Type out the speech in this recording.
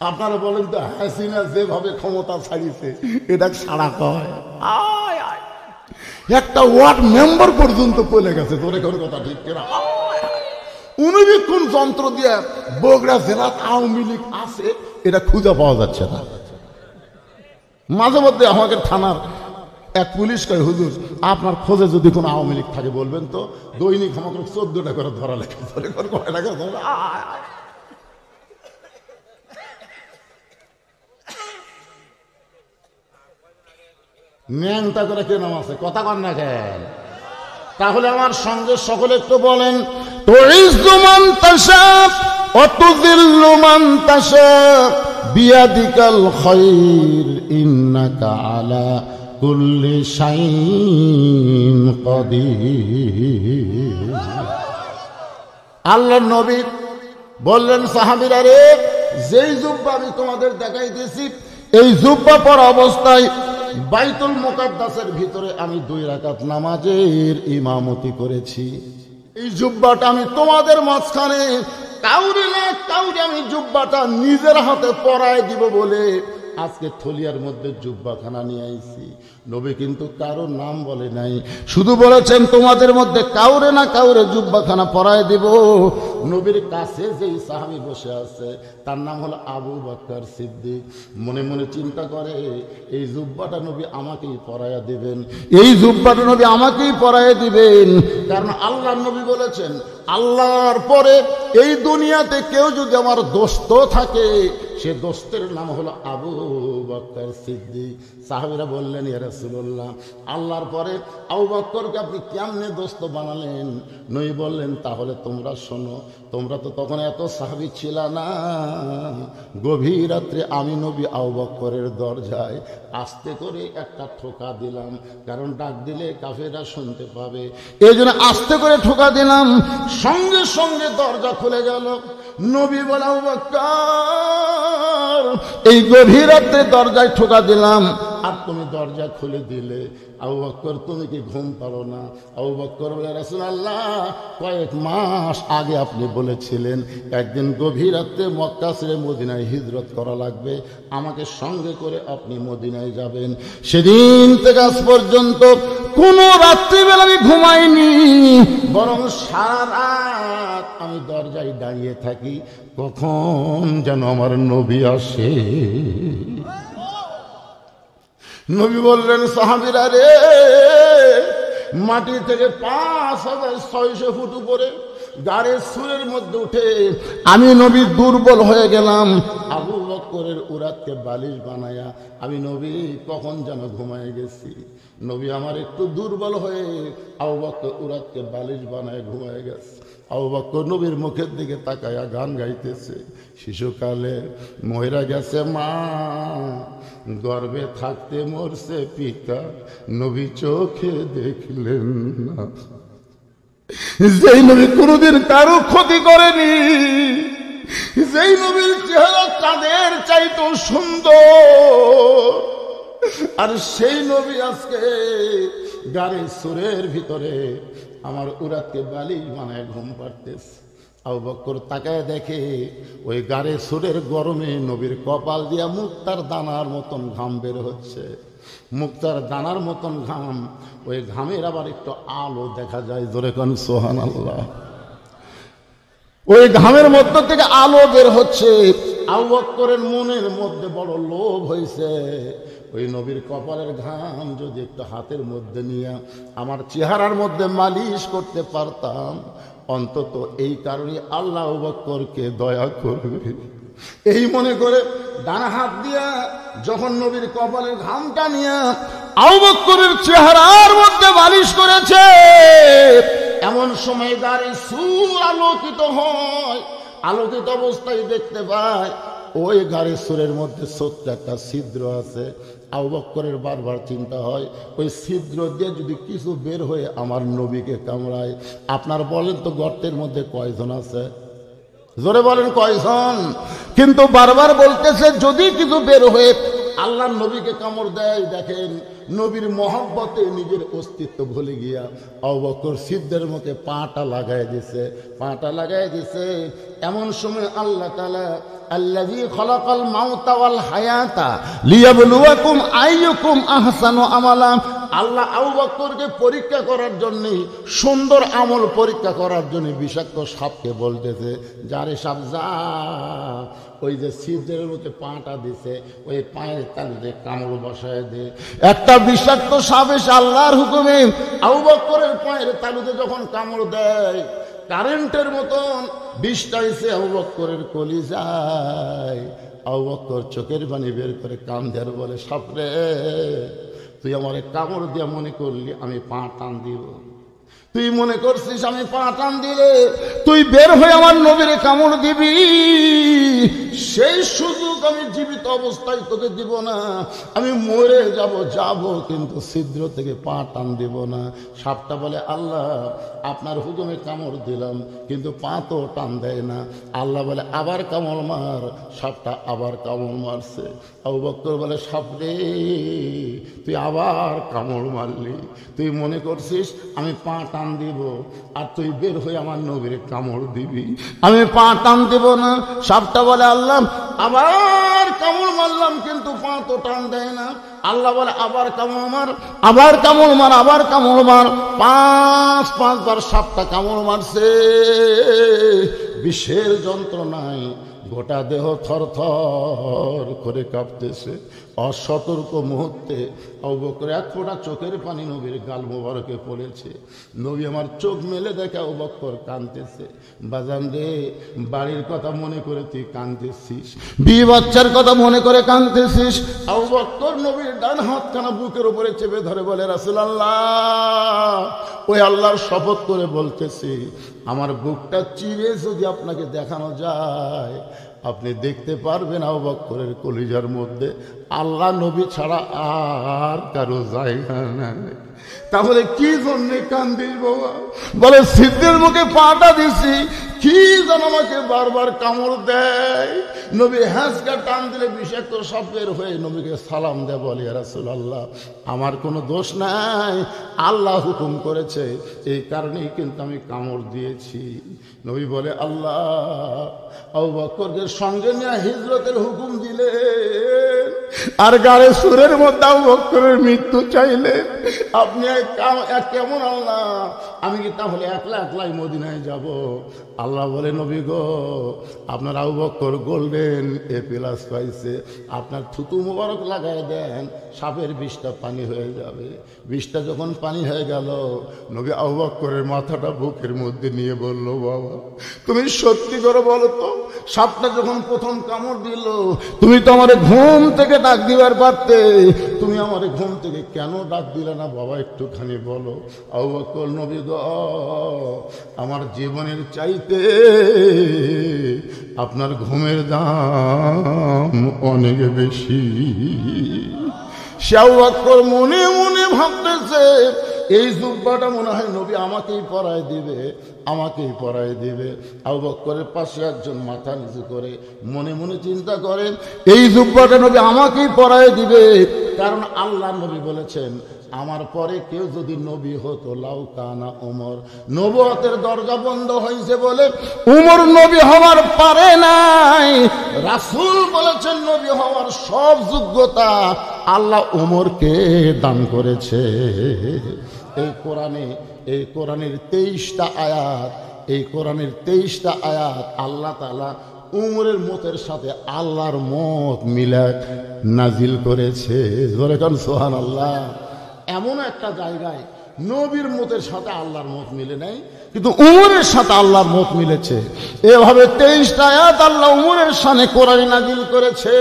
আপনারা বলেন তো হাসিনা যেভাবে ক্ষমতা ছাড়িয়েছে এটা ছাড়া কয় একটা ওয়ার্ড মেম্বার পর্যন্ত চলে গেছে। তোরে কোন কথা ঠিক কিনা? উনিক্ষণ যন্ত্র দিয়ে বগুড়া জেলাত আওয়ামী লীগ আছে এটা খুঁজে পাওয়া যাচ্ছে না। মাঝে মধ্যে আমাকে থানার এক পুলিশ কয়, হুজুর আপনার খোঁজে যদি কোনো আওয়ামী লীগ থাকে বলবেন তো। দৈনিক আমাকে 14টা করে ধরা লেখা ন্যাংটা করে কে নাম আছে কথা কন না কেন? তাহলে আমার সঙ্গে সকলে একটু বলেন, তুইজ্জু মান তাশা ওয়া তুযিল্লু মান তাশা বিয়াদিকাল খায়র ইন্নাকা আলা কুল্লি শাইইন কাদির। আল্লাহর নবী বললেন, সাহাবীরা রে, যেই জুব্বা আমি তোমাদের দেখাইতেছি এই জুব্বা পরা অবস্থায় বাইতুল মুকাদ্দাসের ভিতরে আমি 2 রাকাত নামাজের ইমামতি করেছি। এই জুব্বাটা আমি তোমাদের মাঝখানে কাউরে না কাউরে আমি জুব্বাটা নিজের হাতে পরায় দিব বলে আজকে থলিয়ার মধ্যে জুব্বাখানা নিয়ে আইছি। নবী কিন্তু কারো নাম বলে নাই, শুধু বলেছেন তোমাদের মধ্যে কাউরে না কাউরে জুব্বাখানা পরায় দিব। নবীর কাছে যেই সাহাবী বসে আছে তার নাম হলো আবু বকর সিদ্দিক। মনে মনে চিন্তা করে, এই জুব্বাটা নবী আমাকেই পরায়া দিবেন, এই জুব্বাটা নবী আমাকেই পরায়া দিবেন। কারণ আল্লাহর নবী বলেছেন, আল্লাহর পরে এই দুনিয়াতে কেউ যদি আমার দোস্ত থাকে সে দোস্তের নাম হলো আবু বকর সিদ্দিক। সাহাবীরা বললেন, ইয়া রাসূলুল্লাহ, আল্লাহর পরে আবু বকরকে আপনি কেমনে দোস্ত বানালেন? নবী বললেন, তাহলে তোমরা শোনো, তোমরা তো তখন এত সাহাবী ছিল না। গভীর রাত্রে আমি নবী আবু বকরের দরজায় আস্তে করে একটা ঠোকা দিলাম, কারণ ডাক দিলে কাফেররা শুনতে পাবে, এই জন্য আস্তে করে ঠোকা দিলাম। সঙ্গে সঙ্গে দরজা খুলে গেল। নবী বলে, আবু বকর, এই গভীর রাত্রে দরজায় ঠোকা দিলাম আর তুমি দরজা খুলে দিলে, আবু বকর তুমি কি ঘুম পারো না? আবু বকর বলে, রাসূলুল্লাহ, কয়েক মাস আগে আপনি বলেছিলেন একদিন গভীর রাত্রে মক্কা ছেড়ে মদিনায় হিজরত করা লাগবে, আমাকে সঙ্গে করে আপনি মদিনায় যাবেন। সেদিন থেকে আজ পর্যন্ত কোনো রাত্রিবেলা আমি ঘুমাইনি, বরং সারা রাত আমি দরজায় দাঁড়িয়ে থাকি, কখন যেন আমার নবী আসে। নবী বললেন, সাহাবীরা রে, মাটি থেকে 5600 ফুট উপরে গাড়ির সুরের মধ্যে উঠে আমি নবী দুর্বল হয়ে গেলাম। আবু বকরের উরাতকে বালিশ বানায়া আমি নবী কখন যেন ঘুমায় গেছি। নবী আমার একটু দুর্বল হয়ে আবু বকর উরাতকে বালিশ বানায় ঘুমায় গেছে। আবু বকর নবীর মুখের দিকে তাকায়া গান গাইতেছে, শিশুকালে মইরা গেছে মা, গর্ভে থাকতে মরছে পিতা, নবী চোখে দেখলেন না। যেই নবী কোনদিন কারো ক্ষতি করেনি, যেই নবীর চেহারা চাঁদের চাইতো সুন্দর, আর সেই নবী আজকে গাড়ির সুরের ভিতরে আমার উরাতকে বালিশ বানায় ঘুম পাড়তেছে। আবু বকর তাকায় দেখে ওই গাড়ির সুরের গরমে নবীর কপাল দিয়া মুক্তার দানার মতন ঘাম বের হচ্ছে। মুক্তার দানার মতন ঘাম, ওই ঘামের আবার একটু আলো দেখা যায়, জোরে কোন সুবহানাল্লাহ। ওই ঘামের মধ্য থেকে আলো বের হচ্ছে। আবু বকরের মনের মধ্যে বড় লোভ হয়েছে, ওই নবীর কপালের ঘাম যদি একটু হাতের মধ্যে নিয়ে আমার চেহারার মধ্যে মালিশ করতে পারতাম, অন্তত এই কারণে আল্লাহ আবু বকরকে দয়া করবে। এই মনে করে ডান হাত দিয়া যখন নবীর কপালের ঘামটা নিয়ে আবু বকরের চেহারার মধ্যে মালিশ করেছে, এমন সময় গাড়ি সুর আলোকিত হয়। আলোকিত অবস্থায় দেখতে পায় ওই গাড়ির সুরের মধ্যে ছোট্ট একটা ছিদ্র আছে। আবু বকরের বারবার চিন্তা হয়, ওই ছিদ্র দিয়ে যদি কিছু বের হয়ে আমার নবীকে কামড়ায়। আপনার বলেন তো গর্তের মধ্যে কয়জন আছে? জোরে বলেন কয়জন? কিন্তু বারবার বলতেছে যদি কিছু বের হয়ে আল্লাহর নবীকে কামড় দেয়। দেখেন নবীর মহব্বতে নিজের অস্তিত্ব ভুলে গিয়া আবু বকর সিদ্দিকের মুখে পাটা লাগাই দিছে। এমন সময় আল্লাহ তাআলা আল্লাযী খালাকাল মাউতা ওয়াল হায়াতা লিয়াবলুয়াকুম আইয়ুকুম আহসানু আমালা, আল্লাহ আবু বকরকে পরীক্ষা করার জন্য, সুন্দর আমল পরীক্ষা করার জন্য বিষাক্ত সাপকে বলতেছে, যারে সাপ যা, ওই যে সিদ্দের মধ্যে পাটা দিছে ওই পায়ের তালুতে কামড় বসায় দে। একটা বিষাক্ত সাপ এসে আল্লাহর হুকুমে আবু বকরের পায়ের তালুতে যখন কামড় দেয়, কারেন্টের মতন বিষটা এসে আবু বকরের কলিজায়। আবু বকর চোখের পানি বের করে কান্দে আর বলে, সাপরে, তুই আমারে কামড় দিয়া মনে করলি আমি পা টান দিব? তুই মনে করছিস আমি পা টান দিলে তুই বের হয়ে আমার নবীরে কামড় দিবি? সেই সুযোগ আমি জীবিত অবস্থায় তোকে দিব না, আমি মরে যাব কিন্তু ছিদ্র থেকে পা টান দিব না। সাপটা বলে, আল্লাহ আপনার হুকুমে কামড় দিলাম কিন্তু পা তো টান দেয় না। আল্লাহ বলে, আবার কামড় মার। সাপটা আবার কামড় মারছে। আবু বকর বলে, সাপরে, তুই আবার কামড় মারলি, তুই মনে করছিস আমি পা টান দিব আর তুই বের হয়ে আমার নবীরে কামড় দিবি? আমি পা টান দিব না। সাপটা বলে, আল্লাহ আবার কামড় মারলাম কিন্তু পা তো টান দেয় না। আল্লাহ বলে, আবার কামড় মার, আবার কামড় মার, আবার কামড় মার। পাঁচবার সাপটা কামড় মারছে। বিষের যন্ত্রণায় গোটা দেহ থরথর করে কাঁপতেছে। অসতর্ক মুহূর্তে আবু বকর এক ফোঁটা চোখের পানি নবীর গাল মোবারকে পড়েছে। নবী আমার চোখ মেলে দেখে আবু বকর কাঁদতেছে। বাজান রে, বাড়ির কথা মনে করে তুই কাঁদতেছিস, বিয়ে বাচ্চার কথা মনে করে কাঁদতেছিস। আবু বকর নবীর ডান হাতখানা বুকের উপরে চেপে ধরে বলে, রাসূলুল্লাহ, ওই আল্লাহর শপথ করে বলতেছি, আমার বুকটা চিরে যদি আপনাকে দেখানো যায় আপনি দেখতে পারবেন আবু বকরের কলিজার মধ্যে আল্লাহ নবী ছাড়া আর কারো জায়গা নাই। তাহলে কি জন্য কান্দিস বাবা? বলে, সিদ্ধের মুখে পাটা দিছি, কি যেন আমাকে বারবার কামড় দেয়। নবী হ্যাঁচকা টান দিলে বিষাক্ত সাপের হয়ে নবীকে সালাম দেয়, বলে, ইয়া রাসূলুল্লাহ, আমার কোনো দোষ নাই, আল্লাহ হুকুম করেছে, এই কারণেই কিন্তু আমি কামড় দিয়েছি। নবী বলে, আল্লাহ আবু বকরকে সঙ্গে নিয়ে হিজরতের হুকুম দিলেন আর গাড়ে সুরের মধ্যে আবু বকরের মৃত্যু চাইলেন। আপনি কেমন আল্লাহ? আমি কি তাহলে একলাই মদিনায় যাব? আল্লাহ বলে, নবী গো, আপনার আবু বকর গোল্ডেন A+ পাইছে, আপনার থুতু মোবারক লাগাই দেন, সাপের বিষটা পানি হয়ে যাবে। বিষটা যখন পানি হয়ে গেল, নবী আবু বকরের মাথাটা বুকের মধ্যে নিয়ে বলল, বাবা তুমি সত্যি করে বলো তো, সাপটা যখন প্রথম কামড় দিল তুমি তো আমার ঘুম থেকে ডাক দিবার পারতে, তুমি আমার ঘুম থেকে কেন ডাক দিলে না বাবা, একটুখানি বলো। আবু বকর, নবী গো, আমার জীবনের চাইতে আপনার ঘুমের দাম অনেক বেশি। সে আবু বকর মনে মনে ভাবতেছে, এই জুব্বাটা মনে হয় নবী আমাকেই পরায় দিবে। আবু বকরের পাশে একজন মাথা নিচু করে মনে মনে চিন্তা করেন, এই জুব্বাটা নবী আমাকেই পরায় দিবে, কারণ আল্লাহ নবী বলেছেন, আমার পরে কেউ যদি নবী হতো লাউ কানা ওমর। নবুয়তের দরজা বন্ধ হয়েছে বলে উমর নবী হওয়ার পারে নাই। রাসূল বলেছেন, নবী হওয়ার সব যোগ্যতা আল্লাহ উমরকে দান করেছে। এই কোরআনের 23টা আয়াত আল্লাহ তাআলা উমরের মতের সাথে আল্লাহর মত মিলা নাজিল করেছে। জোরে কান সুবহানাল্লাহ। এমন একটা জায়গায় নবীর মতের সাথে আল্লাহর মত মিলে নাই, কিন্তু উমরের সাথে আল্লাহর মত মিলেছে। এভাবে 23টা আয়াত আল্লাহ উমরের শানে কোরআন নাজিল করেছে।